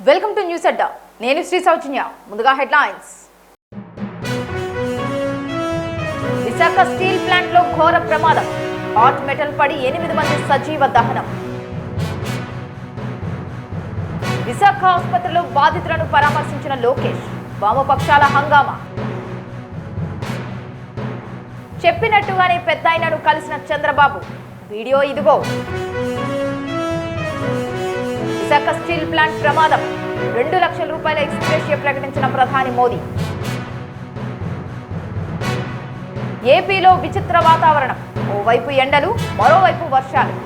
Welcome to news అడ్డా. నేను శ్రీ సౌజన్య. ముందుగా headlines. Visakha steel plant లో ఘోర ప్రమాదం. హాట్ మెటల్ పడి 8 మంది సజీవ దహనం. విశాఖ ఆసుపత్రిలో బాధితులను పరామర్శించిన లోకేష్. వామపక్షాల హంగామా. చెప్పినట్టుగానే పెద్దాయనను కలిసిన చంద్రబాబు. వీడియో ఇదిగో. విశాఖ స్టీల్ ప్లాంట్ ప్రమాదం. 2 లక్షల రూపాయల ఎక్స్గ్రేషియా ప్రకటించిన ప్రధాని మోదీ. ఏపీలో విచిత్ర వాతావరణం. ఓవైపు ఎండలు, మరోవైపు వర్షాలు.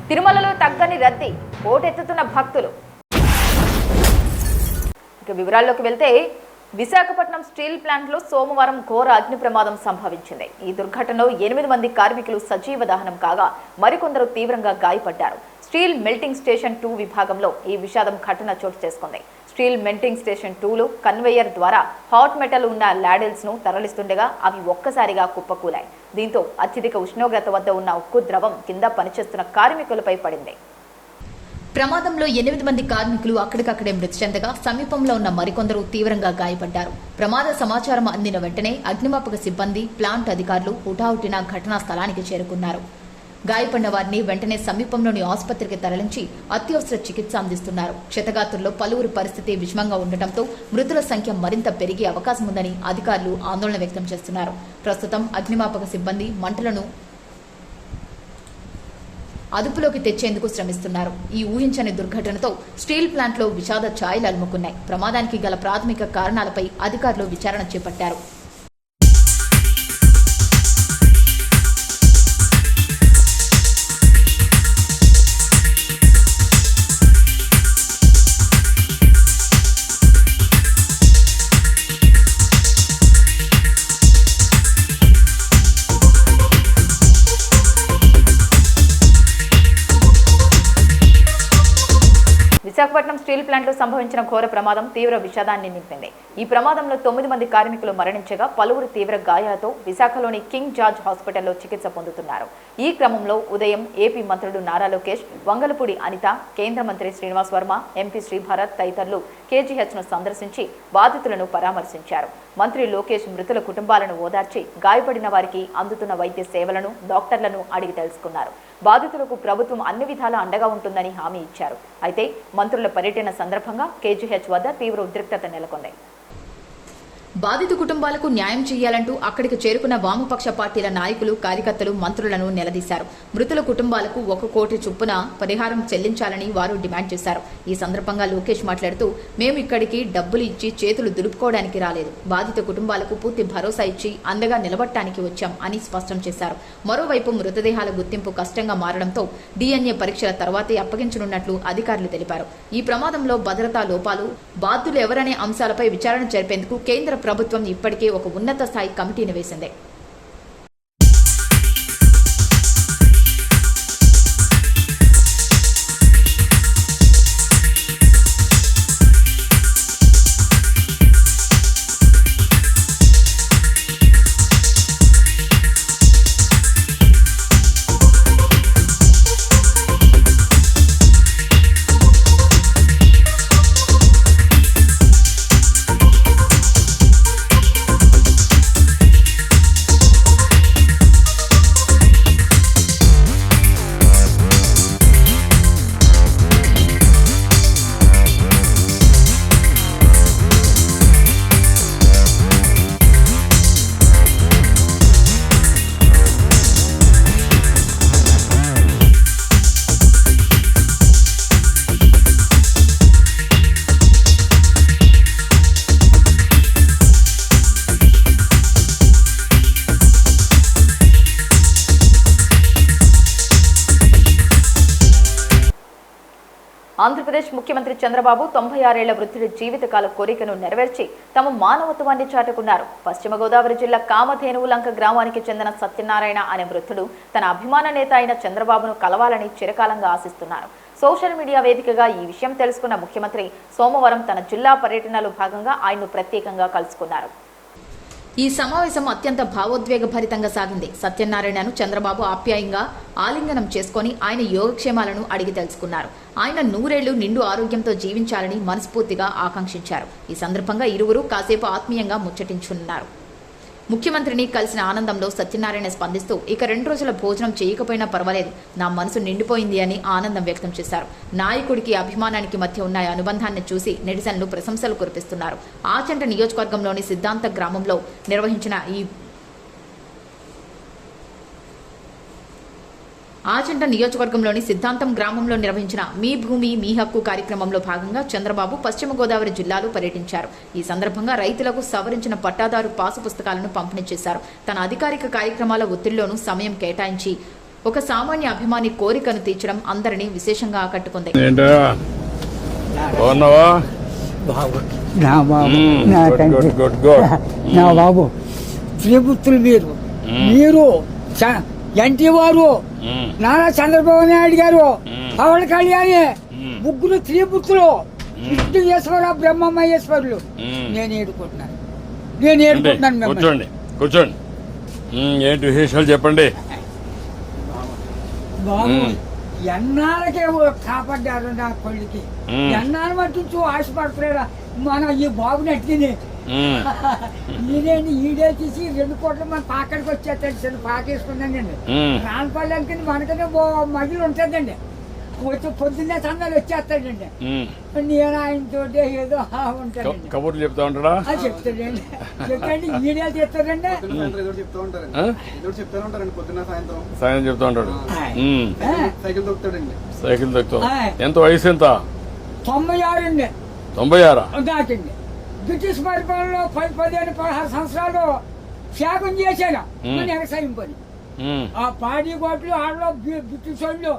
తిరుమలలో తగ్గని రద్దీ, పోటెత్తుతున్న భక్తులు. ఇక వివరాల్లోకి వెళ్తే, విశాఖపట్నం స్టీల్ ప్లాంట్లో సోమవారం ఘోర అగ్ని ప్రమాదం సంభవించింది. ఈ దుర్ఘటనలో 8 మంది కార్మికులు సజీవ దహనం కాగా మరికొందరు తీవ్రంగా గాయపడ్డారు. స్టీల్ మెల్టింగ్ స్టేషన్ 2 విభాగంలో ఈ విషాదం ఘటన చోటు చేసుకుంది. స్టీల్ మెల్టింగ్ స్టేషన్ 2లో కన్వేయర్ ద్వారా హాట్ మెటల్ ఉన్న లాడెల్స్ ను తరలిస్తుండగా అవి ఒక్కసారిగా కుప్పకూలాయి. దీంతో అత్యధిక ఉష్ణోగ్రత వద్ద ఉన్న ఉక్కు ద్రవం కింద పనిచేస్తున్న కార్మికులపై పడింది. ప్రమాదంలో 8 మంది కార్మికులు అక్కడికక్కడే మృతి చెందగా సమీపంలో ఉన్న మరికొందరు తీవ్రంగా గాయపడ్డారు. ప్రమాద సమాచారం అందిన వెంటనే అగ్నిమాపక సిబ్బంది, ప్లాంట్ అధికారులు హుటాహుటిన ఘటనా స్థలానికి చేరుకున్నారు. గాయపడిన వారిని వెంటనే సమీపంలోని ఆసుపత్రికి తరలించి అత్యవసర చికిత్స అందిస్తున్నారు. క్షతగాత్రుల్లో పలువురి పరిస్థితి విషమంగా ఉండటంతో మృతుల సంఖ్య మరింత పెరిగే అవకాశం ఉందని అధికారులు ఆందోళన వ్యక్తం చేస్తున్నారు. ప్రస్తుతం అగ్నిమాపక సిబ్బంది మంటలను అదుపులోకి తెచ్చేందుకు శ్రమిస్తున్నారు. ఈ ఊహించని దుర్ఘటనతో స్టీల్ ప్లాంట్లో విషాద ఛాయలు అలుముకున్నాయి. ప్రమాదానికి గల ప్రాథమిక కారణాలపై అధికారులు విచారణ చేపట్టారు. విశాఖపట్నం స్టీల్ ప్లాంట్లో సంభవించిన ఘోర ప్రమాదం తీవ్ర విషాదాన్ని నింపింది. ఈ ప్రమాదంలో 9 మంది కార్మికులు మరణించగా పలువురు తీవ్ర గాయాలతో విశాఖలోని కింగ్ జార్జ్ హాస్పిటల్లో చికిత్స పొందుతున్నారు. ఈ క్రమంలో ఉదయం ఏపీ మంత్రులు నారా లోకేష్, వంగలపూడి అనిత, కేంద్ర మంత్రి శ్రీనివాస్ వర్మ, ఎంపీ శ్రీభారత్ తదితరులు కేజీహెచ్ను సందర్శించి బాధితులను పరామర్శించారు. మంత్రి లోకేష్ మృతుల కుటుంబాలను ఓదార్చి గాయపడిన వారికి అందుతున్న వైద్య సేవలను, డాక్టర్లను అడిగి తెలుసుకున్నారు. బాధితులకు ప్రభుత్వం అన్ని విధాలా అండగా ఉంటుందని హామీ ఇచ్చారు. అయితే మంత్రుల పర్యటన సందర్భంగా కేజీహెచ్ వద్ద తీవ్ర ఉద్రిక్తత నెలకొంది. బాధిత కుటుంబాలకు న్యాయం చేయాలంటూ అక్కడికి చేరుకున్న వామపక్ష పార్టీల నాయకులు, కార్యకర్తలు మంత్రులను నిలదీశారు. మృతుల కుటుంబాలకు 1 కోటి చొప్పున పరిహారం చెల్లించాలని వారు డిమాండ్ చేశారు. ఈ సందర్భంగా లోకేష్ మాట్లాడుతూ, మేము ఇక్కడికి డబ్బులు ఇచ్చి చేతులు దులుపుకోవడానికి రాలేదు. బాధిత కుటుంబాలకు పూర్తి భరోసా ఇచ్చి అండగా నిలబడటానికి వచ్చాం అని స్పష్టం చేశారు. మరోవైపు మృతదేహాల గుర్తింపు కష్టంగా మారడంతో DNA పరీక్షల తర్వాతే అప్పగించనున్నట్లు అధికారులు తెలిపారు. ఈ ప్రమాదంలో భద్రతా లోపాలు, బాధ్యులు ఎవరనే అంశాలపై విచారణ జరిపేందుకు కేంద్ర ప్రభుత్వం ఇప్పటికే ఒక ఉన్నత స్థాయి కమిటీని వేసింది. ఆంధ్రప్రదేశ్ ముఖ్యమంత్రి చంద్రబాబు 96 ఏళ్ల వృద్ధుడి జీవితకాల కోరికను నెరవేర్చి తమ మానవత్వాన్ని చాటుకున్నారు. పశ్చిమ గోదావరి జిల్లా కామధేనువులంక గ్రామానికి చెందిన సత్యనారాయణ అనే వృద్ధుడు తన అభిమాన నేత అయిన చంద్రబాబును కలవాలని చిరకాలంగా ఆశిస్తున్నారు. సోషల్ మీడియా వేదికగా ఈ విషయం తెలుసుకున్న ముఖ్యమంత్రి సోమవారం తన జిల్లా పర్యటనలో భాగంగా ఆయన్ను ప్రత్యేకంగా కలుసుకున్నారు. ఈ సమావేశం అత్యంత భావోద్వేగభరితంగా సాగింది. సత్యనారాయణను చంద్రబాబు ఆప్యాయంగా ఆలింగనం చేసుకుని ఆయన యోగక్షేమాలను అడిగి తెలుసుకున్నారు. ఆయన 100 ఏళ్లు నిండు ఆరోగ్యంతో జీవించాలని మనస్ఫూర్తిగా ఆకాంక్షించారు. ఈ సందర్భంగా ఇరువురు కాసేపు ఆత్మీయంగా ముచ్చటించున్నారు. ముఖ్యమంత్రిని కలిసిన ఆనందంలో సత్యనారాయణ స్పందిస్తూ ఇక 2 రోజుల భోజనం చేయకపోయినా పర్వాలేదు, నా మనసు నిండిపోయింది అని ఆనందం వ్యక్తం చేశారు. నాయకుడికి అభిమానానికి మధ్య ఉన్న అనుబంధాన్ని చూసి నెటిజన్లు ప్రశంసలు కురిపిస్తున్నారు. ఆచంట నియోజకవర్గంలోని సిద్ధాంత గ్రామంలో నిర్వహించిన సిద్ధాంతం గ్రామంలో నిర్వహించిన మీ భూమి మీ హక్కు కార్యక్రమంలో భాగంగా చంద్రబాబు పశ్చిమ గోదావరి జిల్లాలో పర్యటించారు. ఈ సందర్భంగా రైతులకు సవరించిన పట్టాదారు పాసు పుస్తకాలను పంపిణీ చేశారు. తన అధికారిక కార్యక్రమాల ఒత్తిడిలోనూ సమయం కేటాయించి ఒక సామాన్య అభిమాని కోరికను తీర్చడం అందరినీ విశేషంగా ఆకట్టుకుంది. నా బాబు శ్రీపుత్రులు మీరు ఎన్టీ వారు, నారా చంద్రబాబు నాయుడు గారు, పవన్ కళ్యాణి, ముగ్గురు త్రిపుత్రులు, విష్ణుయేశ్వర బ్రహ్మమహేశ్వరులు. నేను ఏడుకుంటున్నాను. కూర్చోండి కూర్చోండి. ఏంటి విశేషాలు చెప్పండి. బాబు ఎన్నాళ్ళకే కాపాడ్డారు నా కొడుకి. ఎన్నాళ్ళు మట్టించు ఆశపడుతున్నారా మన ఈ బాబుని అట్టిని. ఈడే తీసి 2 కోట్ల మన పాకడికి వచ్చేస్తాడు. చిన్న పాకేసుకున్నానండి. రాన్పల్లెకి మనకనే మగిలి ఉంటుందండి. వచ్చి పొద్దున్నే సందాలు వచ్చేస్తాడండి. నేను ఆయనతో ఏదో ఉంటానండి. కబుర్లు చెప్తా ఉంటాడా? చెప్తాడండి. చెప్పండి ఈడే చెప్తాడండి. సాయం చెప్తా ఉంటాడు. సైకిల్ తొక్కుతా. ఎంత వయసు ఎంత? 96 అండి. 96 దాకండి. బ్రిటిష్ పరిపాలనలో 15-16 సంవత్సరాలు త్యాగం చేశాను మన వ్యవసాయం పని. ఆ పాడి గోట్లు ఆడలో బ్రిటిష్ వాళ్ళు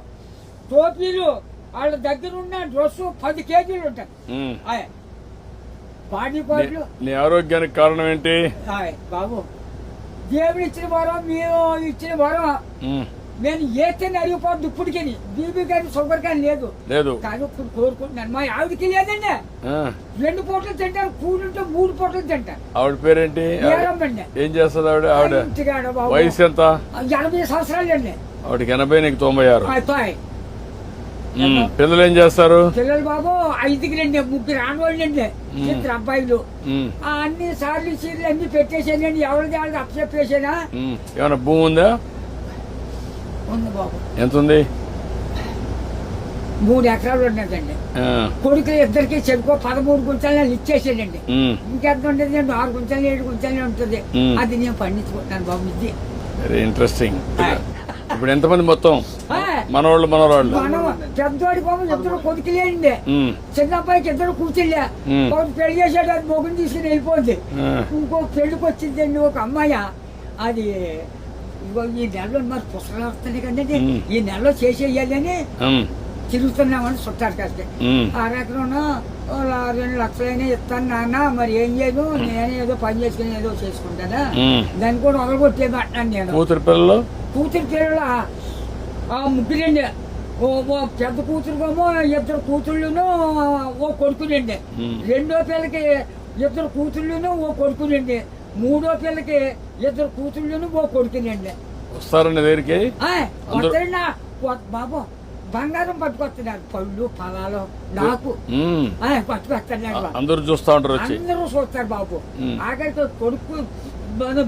టోపీలు వాళ్ళ దగ్గర ఉన్న డ్రెస్ 10 కేజీలు ఉంటాయి. పాడి గోట్లు. నీ ఆరోగ్యానికి కారణం ఏంటి బాబు? దేవుడు ఇచ్చిన వరం, మీరు ఇచ్చిన వరం. నేను ఏతేనే అరిగిపోద్దు ఇప్పటికి. బీబీ గారి షుగర్ కానీ లేదు కానీ ఇప్పుడు కోరుకుంటున్నాను. మా ఆవిడకి లేదండి. 2 పూటలు తింటారు. కూడుంటే 3 పూటలు తింటారు. ఆవిడ పేరేంటి? ఏం చేస్తుంది ఆవిడ? వయసు ఎంత? 80 సంవత్సరాలు అండి. ఆవిడకి 80, నీకు 96. పిల్లలు ఏం చేస్తారు? పిల్లలు బాబు 5కి 3 ఆడవాళ్ళండి, 2 అబ్బాయిలు. అన్ని సార్లు సీర్లు అన్ని పెట్టేసానండి. ఎవరిది వాళ్ళకి అప్పచెప్పేసానా? ఏమైనా భూమి ఉందా? ఉంది బాబు. ఎంత ఉంది? 3 ఎకరాలు ఉన్నదండి. కొడుకులు ఇద్దరికి చెరుకో 13 గుంటలు ఇచ్చేసాడండి. ఇంకెంత ఉండేది? 6 గుంటలు 7 గుంటలే ఉంటుంది. అది నేను పండించుకుంటున్నాను బాబు. ఇది వెరీ ఇంట్రెస్టింగ్. ఇప్పుడు ఎంతమంది మొత్తం మనవాళ్ళు మనవరాళ్ళు? పెద్దోడి బాబు 2 కొడుకులేండి. చిన్న అబ్బాయికి 2 కూతుళ్ళే. ఒకటి పెళ్లి చేసాడు, అది మొగుని తీసుకుని వెళ్ళిపోయింది. ఇంకో పెళ్లికి వచ్చిందండి ఒక అమ్మాయి. అది ఈ నెలలో మరి పుస్తకాలు వస్తున్నాయి కదండి, ఈ నెలలో చేసేయాలని తిరుగుతున్నామని చుట్టారు కదా. 6 ఎకరం 2 లక్షలైనా ఇస్తాను నాన్న, మరి ఏం చేయదు, నేనే ఏదో పని చేసుకుని ఏదో చేసుకుంటానా, దాన్ని కూడా వదలగొట్టేది అంటున్నాను నేను. కూతురు పిల్లలు 3 ఓ పెద్ద కూతురుకేమో 2 కూతుళ్ళును ఓ కొడుకులండి. 2వ పిల్లకి 2 కూతుళ్ళును ఓ కొడుకులండి. 3వ పిల్లకి 2 కూతుళ్ళును ఓ కొడుకులండి. వస్తారండి దగ్గరికి బాబు. బంగారం పట్టుకొస్తున్నారు, పళ్ళు ఫలాలు నాకు పట్టుకొస్తున్నారు. అందరూ చూస్తా ఉంటారు, అందరూ చూస్తారు బాబు. ఆఖరికి కొడుకు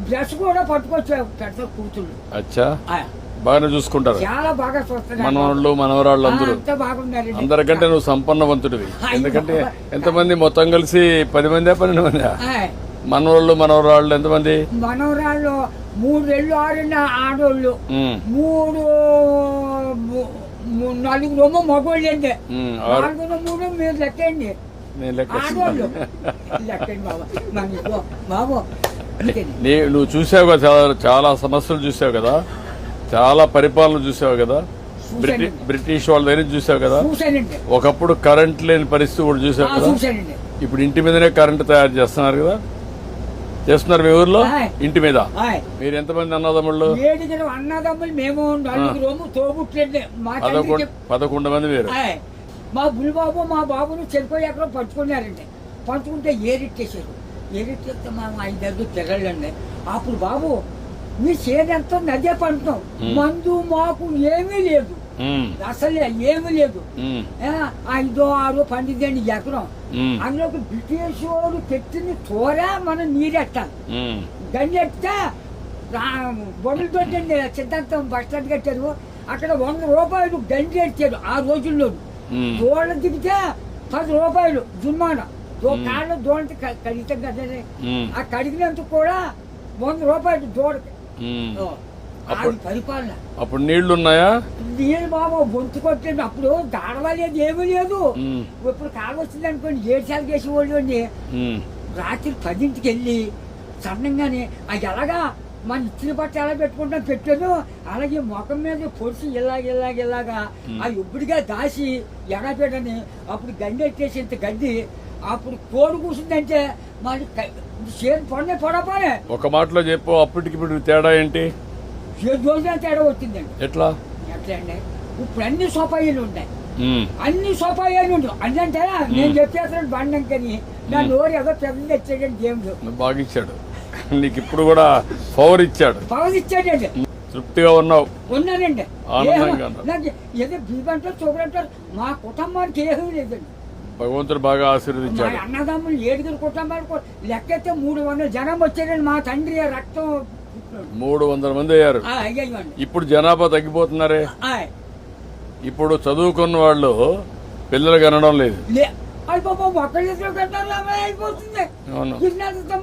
బ్రష్ కూడా పట్టుకొచ్చారు పెద్ద కూతుళ్ళు. అచ్చా, బాగానే చూసుకుంటారు. చాలా బాగా చూస్తున్నారు. మనవాళ్ళు మనవరాళ్ళు అందరూ బాగున్నారు. అందరికంటే నువ్వు సంపన్నవంతుడివి. ఎందుకంటే ఎంతమంది మొత్తం కలిసి 10 మంది 12 మంది మనవాళ్ళు మనవరాళ్ళు? ఎంతమంది మనవరాళ్ళు? 3 ఏళ్ళు 6 ఆడోళ్ళు, 4 మగోళ్ళు అండి. 4 మీరు లెక్కండి. ఆడోళ్ళు లెక్కండి బాబు. నువ్వు చూసావు కదా, చాలా సమస్యలు చూసావు కదా, చాలా పరిపాలన చూసావు కదా, బ్రిటిష్ వాళ్ళ దగ్గర చూసావు కదా. ఒకప్పుడు కరెంట్ లేని పరిస్థితి కూడా చూసావు కదా. ఇప్పుడు ఇంటి మీదనే కరెంట్ తయారు చేస్తున్నారు కదా, చేస్తున్నారు మీ ఊర్లో ఇంటి మీద. మీరు ఎంతమంది అన్నదమ్ముళ్ళు? 7 అన్నదమ్ములు. మేము 4 తోబుట్లండి. 11 మంది మీరు. మా బుల్బాబు మా బాబును చెరుకు ఎకరం పంచుకున్నారండి. పంచుకుంటే ఏరిట్టేశారు. ఏదైతే మా 5 పిల్లలండి. అప్పుడు బాబు మీ చేను ఎంత నదే పంటున్నాం, మందు మాకు ఏమీ లేదు, అసలే ఏమీ లేదు. 5, 6 పండిద్దండి ఎకరం. అందులో బ్రిటిష్ వాళ్ళు పెట్టిన తోర మనం నీరెట్టాలి. గండెట్టే బొమ్మలతో సిద్ధాంతం బస్ స్టాండ్ కట్టారు. అక్కడ 100 రూపాయలు గండి ఎట్టారు ఆ రోజుల్లో. దోళ్ళ దిగితే 10 రూపాయలు జుర్మానా. కాళ్ళు దోళ్ళకి కడిగితాం కదా, ఆ కడిగినందుకు కూడా 100 రూపాయలు దోడకి. పరిపాలన. అప్పుడు నీళ్లు ఉన్నాయా? నీళ్ళు బాబు బొంతు కొట్టండి. అప్పుడు దాడవలేదు, ఏమీ లేదు. ఇప్పుడు కాలం వచ్చింది అనుకోండి, 7 సార్లు చేసేవాళ్ళు అండి. రాత్రి 10ంటికి వెళ్ళి సన్నంగానే అది ఎలాగా మన ఇచ్చిన బట్ట ఎలా పెట్టుకుంటాం పెట్టాను, అలాగే ముఖం మీద పొడిచి ఇలాగా అది ఇప్పుడుగా దాసి ఎడపెట్టని. అప్పుడు గండి ఎట్టేసి ఇంత గడ్డి. అప్పుడు కోడి కూర్చుందంటే మరి చేను పొడపోనే. ఒక మాటలో చెప్పు, అప్పటికి ఇప్పుడు తేడా ఏంటి? 7 రోజుల తేడా వచ్చిందండి. ఎట్లా అండి? ఇప్పుడు అన్ని సోపాయిలు ఉన్నాయి, అన్ని సోపాయిలు ఉండవు. అంటే నేను చెప్పేస్తాను బండంకని నా నోరు ఏదో పెద్ద తెచ్చాడండి దేవుడు. బాగా ఇచ్చాడు నీకు, ఇప్పుడు కూడా పవర్ ఇచ్చాడు. తృప్తిగా ఉన్నావు? ఉన్నానండి. ఆనందంగా నాకు ఏదో బీబంటారు చూపడంటారు, మా కుటుంబానికి ఏమీ లేదండి. భగవంతుడు బాగా ఆశీర్వదించాడు. అన్నదమ్ములు 7 కుటుంబాలకు లెక్కైతే 300 జనం వచ్చారండి. మా తండ్రి రక్తం 300 మంది అయ్యారు. ఇప్పుడు జనాభా తగ్గిపోతున్నారే. ఇప్పుడు చదువుకున్న వాళ్ళు పిల్లలు కనడం లేదు. అయిపోతుంది.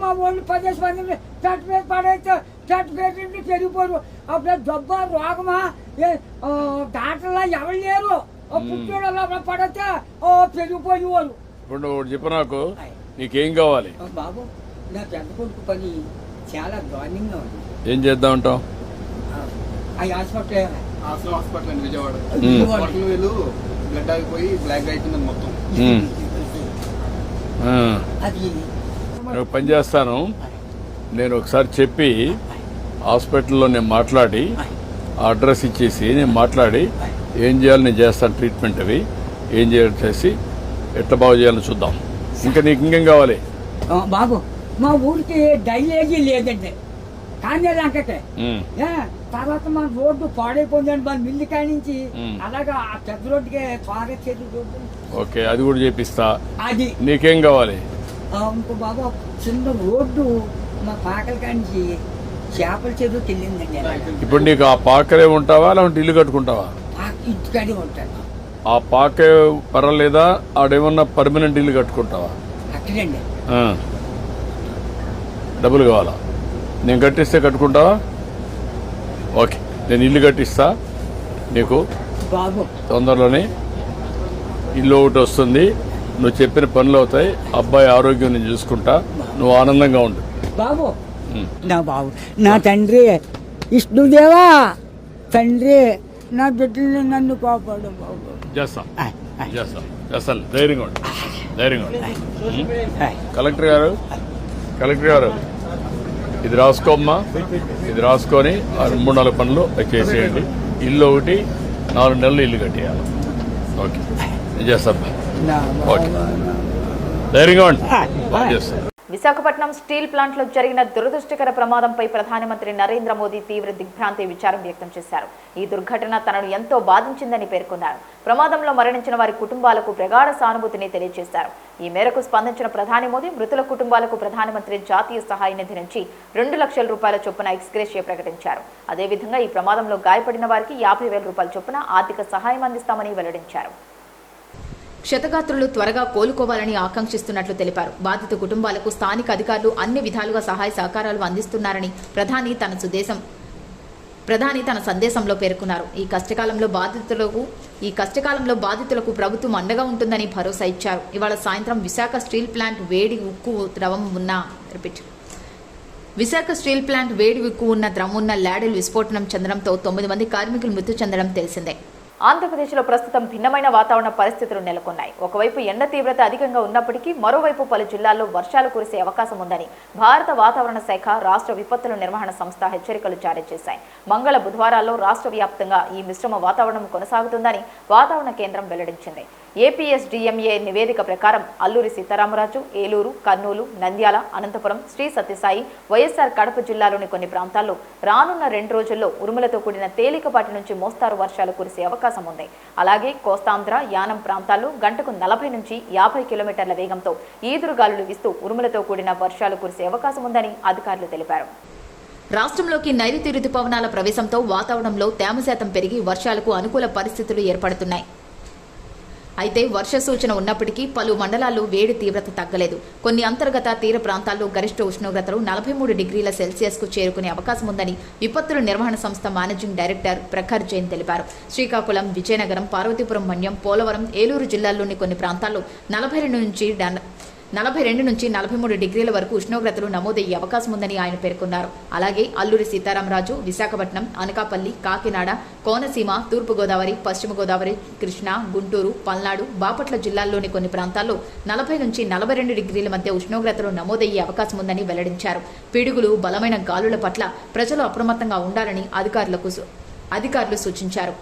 మా వాళ్ళు 10 మంది చట్టు మీద పడైతే చట్టు పెట్టి పెరిగిపోరు. అప్పుడు దెబ్బ రోగమా దాటలా ఎవరు లేరు. పుట్టోడు పడితే పెరిగిపోయేవారు. ఇప్పుడు చెప్పు నాకు, నీకేం కావాలి? బాబు నా పెద్ద కొడుకు పని చాలా దారుణంగా ఉంది. ఏం చేద్దాం అంటావు? హాస్పిటల్ అండి విజయవాడ. బ్లడ్ ఆగిపోయి బ్లాక్ అయిపోయింది మొత్తం. పని చేస్తాను నేను, ఒకసారి చెప్పి హాస్పిటల్లో నేను మాట్లాడి అడ్రస్ ఇచ్చేసి నేను మాట్లాడి ఏం చేయాలి నేను చేస్తాను. ట్రీట్మెంట్ అవి ఏం చేయాలి చేసి ఎట్లా బాగు చేయాలని చూద్దాం. ఇంకా నీకు ఇంకేం కావాలి? బాబు మా ఊరికి డ్రైనేజీ లేదండి, కానీ లంకకే. తర్వాత మన రోడ్డు పాడైపోయిందండి మన మిల్లి కాడి నుంచి. అలాగా ఆ పెద్ద రోడ్డుకి రోడ్డు. ఓకే, అది కూడా చేపిస్తా. అది నీకేం కావాలి? ఇంకో బాబు చిన్న రోడ్డు మా పాకల కాడి నుంచి చేపల చెరువుకి వెళ్ళిందండి. ఇప్పుడు నీకు ఆ పాకరే ఉంటావా లేకుంటే ఇల్లు కట్టుకుంటావా? ఇంటికాడే ఉంటాను. ఆ పాకే పర్వాలేదా? ఆడేమన్నా పర్మనెంట్ ఇల్లు కట్టుకుంటావా? అక్కడండి. డబ్బులు కావాలా? నేను కట్టిస్తే కట్టుకుంటావా? ఓకే, నేను ఇల్లు కట్టిస్తా నీకు. బాబు తొందరలోనే ఇల్లు ఒకటి వస్తుంది, నువ్వు చెప్పిన పనులు అవుతాయి, అబ్బాయి ఆరోగ్యం నేను చూసుకుంటా, నువ్వు ఆనందంగా ఉండు. బాబు నా బాబు నా తండ్రి విష్ణుదేవా, తండ్రి నా బిడ్డల్ని నన్ను కాపాడు బాబు. చేస్తా ధైర్యంగా ఉండు, ధైర్యంగా ఉండు. కలెక్టర్ గారు ఇది రాసుకోమ్మా, ఇది రాసుకొని 3-4 పనులు చేసేయండి. ఇల్లు ఒకటి 4 నెలలు ఇల్లు కట్టేయాలి. ఓకే, నేను చేస్తాను. ఓకే, ధైర్యంగా ఉండి చేస్తాను. విశాఖపట్నం స్టీల్ ప్లాంట్లో జరిగిన దురదృష్టకర ప్రమాదంపై ప్రధానమంత్రి నరేంద్ర మోదీ తీవ్ర దిగ్భ్రాంతి విచారం వ్యక్తం చేశారు. ఈ దుర్ఘటన తనను ఎంతో బాధించిందని పేర్కొన్నారు. ప్రమాదంలో మరణించిన వారి కుటుంబాలకు ప్రగాఢ సానుభూతిని తెలియజేశారు. ఈ మేరకు స్పందించిన ప్రధాని మోదీ మృతుల కుటుంబాలకు ప్రధానమంత్రి జాతీయ సహాయ నిధి నుంచి 2 లక్షల రూపాయల చొప్పున ఎక్స్గ్రేషియా ప్రకటించారు. అదేవిధంగా ఈ ప్రమాదంలో గాయపడిన వారికి 50,000 రూపాయల చొప్పున ఆర్థిక సహాయం అందిస్తామని వెల్లడించారు. క్షతగాత్రులు త్వరగా కోలుకోవాలని ఆకాంక్షిస్తున్నట్లు తెలిపారు. బాధిత కుటుంబాలకు స్థానిక అధికారులు అన్ని విధాలుగా సహాయ సహకారాలు అందిస్తున్నారని ప్రధాని తన సందేశంలో పేర్కొన్నారు. ఈ కష్టకాలంలో బాధితులకు ప్రభుత్వం అండగా ఉంటుందని భరోసా ఇచ్చారు. ఇవాళ సాయంత్రం విశాఖ స్టీల్ ప్లాంట్ వేడి ఉక్కు ఉన్న ద్రవం ఉన్న ల్యాడెల్ విస్ఫోటనం చెందడంతో 9 మంది కార్మికులు మృతి చెందడం తెలిసిందే. ఆంధ్రప్రదేశ్లో ప్రస్తుతం భిన్నమైన వాతావరణ పరిస్థితులు నెలకొన్నాయి. ఒకవైపు ఎండ తీవ్రత అధికంగా ఉన్నప్పటికీ మరోవైపు పలు జిల్లాల్లో వర్షాలు కురిసే అవకాశం ఉందని భారత వాతావరణ శాఖ రాష్ట్ర విపత్తుల నిర్వహణ సంస్థ హెచ్చరికలు జారీ చేశాయి. మంగళ బుధవారాల్లో రాష్ట్ర వ్యాప్తంగా ఈ మిశ్రమ వాతావరణం కొనసాగుతుందని వాతావరణ కేంద్రం వెల్లడించింది. ఏపీఎస్డీఎంఏ నివేదిక ప్రకారం అల్లూరి సీతారామరాజు, ఏలూరు, కర్నూలు, నంద్యాల, అనంతపురం, శ్రీ సత్యసాయి, వైఎస్ఆర్ కడప జిల్లాలోని కొన్ని ప్రాంతాల్లో రానున్న 2 రోజుల్లో ఉరుములతో కూడిన తేలికపాటి నుంచి మోస్తారు వర్షాలు కురిసే అవకాశం ఉంది. అలాగే కోస్తాంధ్ర, యానం ప్రాంతాల్లో గంటకు 40 నుంచి 50 కిలోమీటర్ల వేగంతో ఈదురుగాలులు వీస్తూ ఉరుములతో కూడిన వర్షాలు కురిసే అవకాశం ఉందని అధికారులు తెలిపారు. రాష్ట్రంలోకి నైరుతి రుతుపవనాల ప్రవేశంతో వాతావరణంలో తేమ శాతం పెరిగి వర్షాలకు అనుకూల పరిస్థితులు ఏర్పడుతున్నాయి. అయితే వర్ష సూచన ఉన్నప్పటికీ పలు మండలాల్లో వేడి తీవ్రత తగ్గలేదు. కొన్ని అంతర్గత తీర ప్రాంతాల్లో గరిష్ట ఉష్ణోగ్రతలు 43 డిగ్రీల సెల్సియస్కు చేరుకునే అవకాశం ఉందని విపత్తుల నిర్వహణ సంస్థ మేనేజింగ్ డైరెక్టర్ ప్రఖర్ జైన్ తెలిపారు. శ్రీకాకుళం, విజయనగరం, పార్వతీపురం మన్యం, పోలవరం, ఏలూరు జిల్లాల్లోని కొన్ని ప్రాంతాల్లో 42 నుంచి 43 డిగ్రీల వరకు ఉష్ణోగ్రతలు నమోదయ్యే అవకాశం ఉందని ఆయన పేర్కొన్నారు. అలాగే అల్లూరి సీతారామరాజు, విశాఖపట్నం, అనకాపల్లి, కాకినాడ, కోనసీమ, తూర్పుగోదావరి, పశ్చిమ గోదావరి, కృష్ణా, గుంటూరు, పల్నాడు, బాపట్ల జిల్లాల్లోని కొన్ని ప్రాంతాల్లో 40 నుంచి 42 డిగ్రీల మధ్య ఉష్ణోగ్రతలు నమోదయ్యే అవకాశం ఉందని వెల్లడించారు. పిడుగులు, బలమైన గాలుల పట్ల ప్రజలు అప్రమత్తంగా ఉండాలని అధికారులు సూచించారు.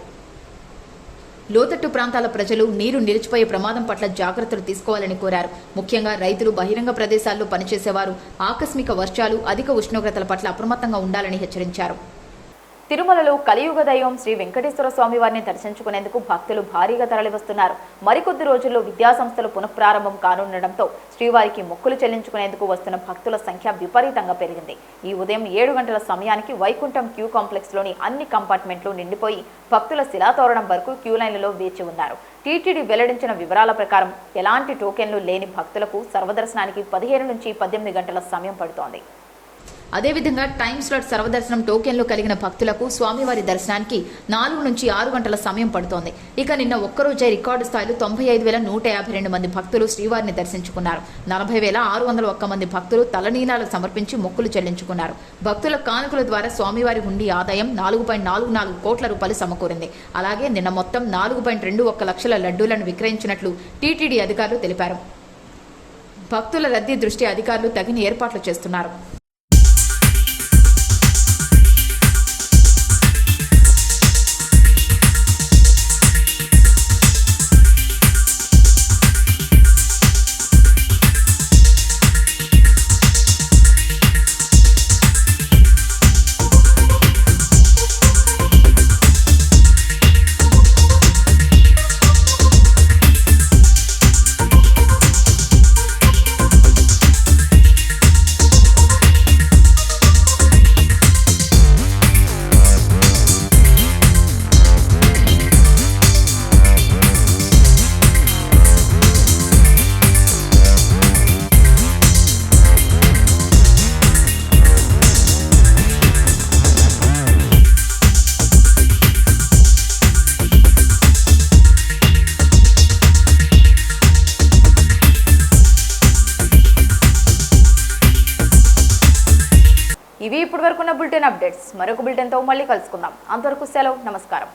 లోతట్టు ప్రాంతాల ప్రజలు నీరు నిలిచిపోయే ప్రమాదం పట్ల జాగ్రత్తలు తీసుకోవాలని కోరారు. ముఖ్యంగా రైతులు, బహిరంగ ప్రదేశాల్లో పనిచేసేవారు ఆకస్మిక వర్షాలు, అధిక ఉష్ణోగ్రతల పట్ల అప్రమత్తంగా ఉండాలని హెచ్చరించారు. తిరుమలలో కలియుగ దైవం శ్రీ వెంకటేశ్వర స్వామి వారిని దర్శించుకునేందుకు భక్తులు భారీగా తరలివస్తున్నారు. మరికొద్ది రోజుల్లో విద్యాసంస్థలు పునఃప్రారంభం కానుండటంతో శ్రీవారికి మొక్కులు చెల్లించుకునేందుకు వస్తున్న భక్తుల సంఖ్య విపరీతంగా పెరిగింది. ఈ ఉదయం 7 గంటల సమయానికి వైకుంఠం క్యూ కాంప్లెక్స్లోని అన్ని కంపార్ట్మెంట్లు నిండిపోయి భక్తుల శిలాతోరణం వరకు క్యూ లైన్లలో వేచి ఉన్నారు. టీటీడీ వెల్లడించిన వివరాల ప్రకారం ఎలాంటి టోకెన్లు లేని భక్తులకు సర్వదర్శనానికి 15 నుంచి 18 గంటల సమయం పడుతోంది. అదేవిధంగా టైమ్ స్లాట్ సర్వదర్శనం టోకెన్లు కలిగిన భక్తులకు స్వామివారి దర్శనానికి 4 నుంచి 6 గంటల సమయం పడుతోంది. ఇక నిన్న ఒక్కరోజే రికార్డు స్థాయిలో 95,152 మంది భక్తులు శ్రీవారిని దర్శించుకున్నారు. 40,601 మంది భక్తులు తలనీలాలు సమర్పించి మొక్కులు చెల్లించుకున్నారు. భక్తుల కానుకల ద్వారా స్వామివారి హుండీ ఆదాయం 4.44 కోట్ల రూపాయలు సమకూరింది. అలాగే నిన్న మొత్తం 4.21 లక్షల లడ్డూలను విక్రయించినట్లు టీటీడీ అధికారులు తెలిపారు. భక్తుల రద్దీ దృష్ట్యా అధికారులు తగిన ఏర్పాట్లు చేస్తున్నారు. ఇవి ఇప్పటివరకున్న బులెటిన్ అప్డేట్స్. మరొక బులెటిన్తో మళ్ళీ కలుసుకుందాం. అంతవరకు సెలవు, నమస్కారం.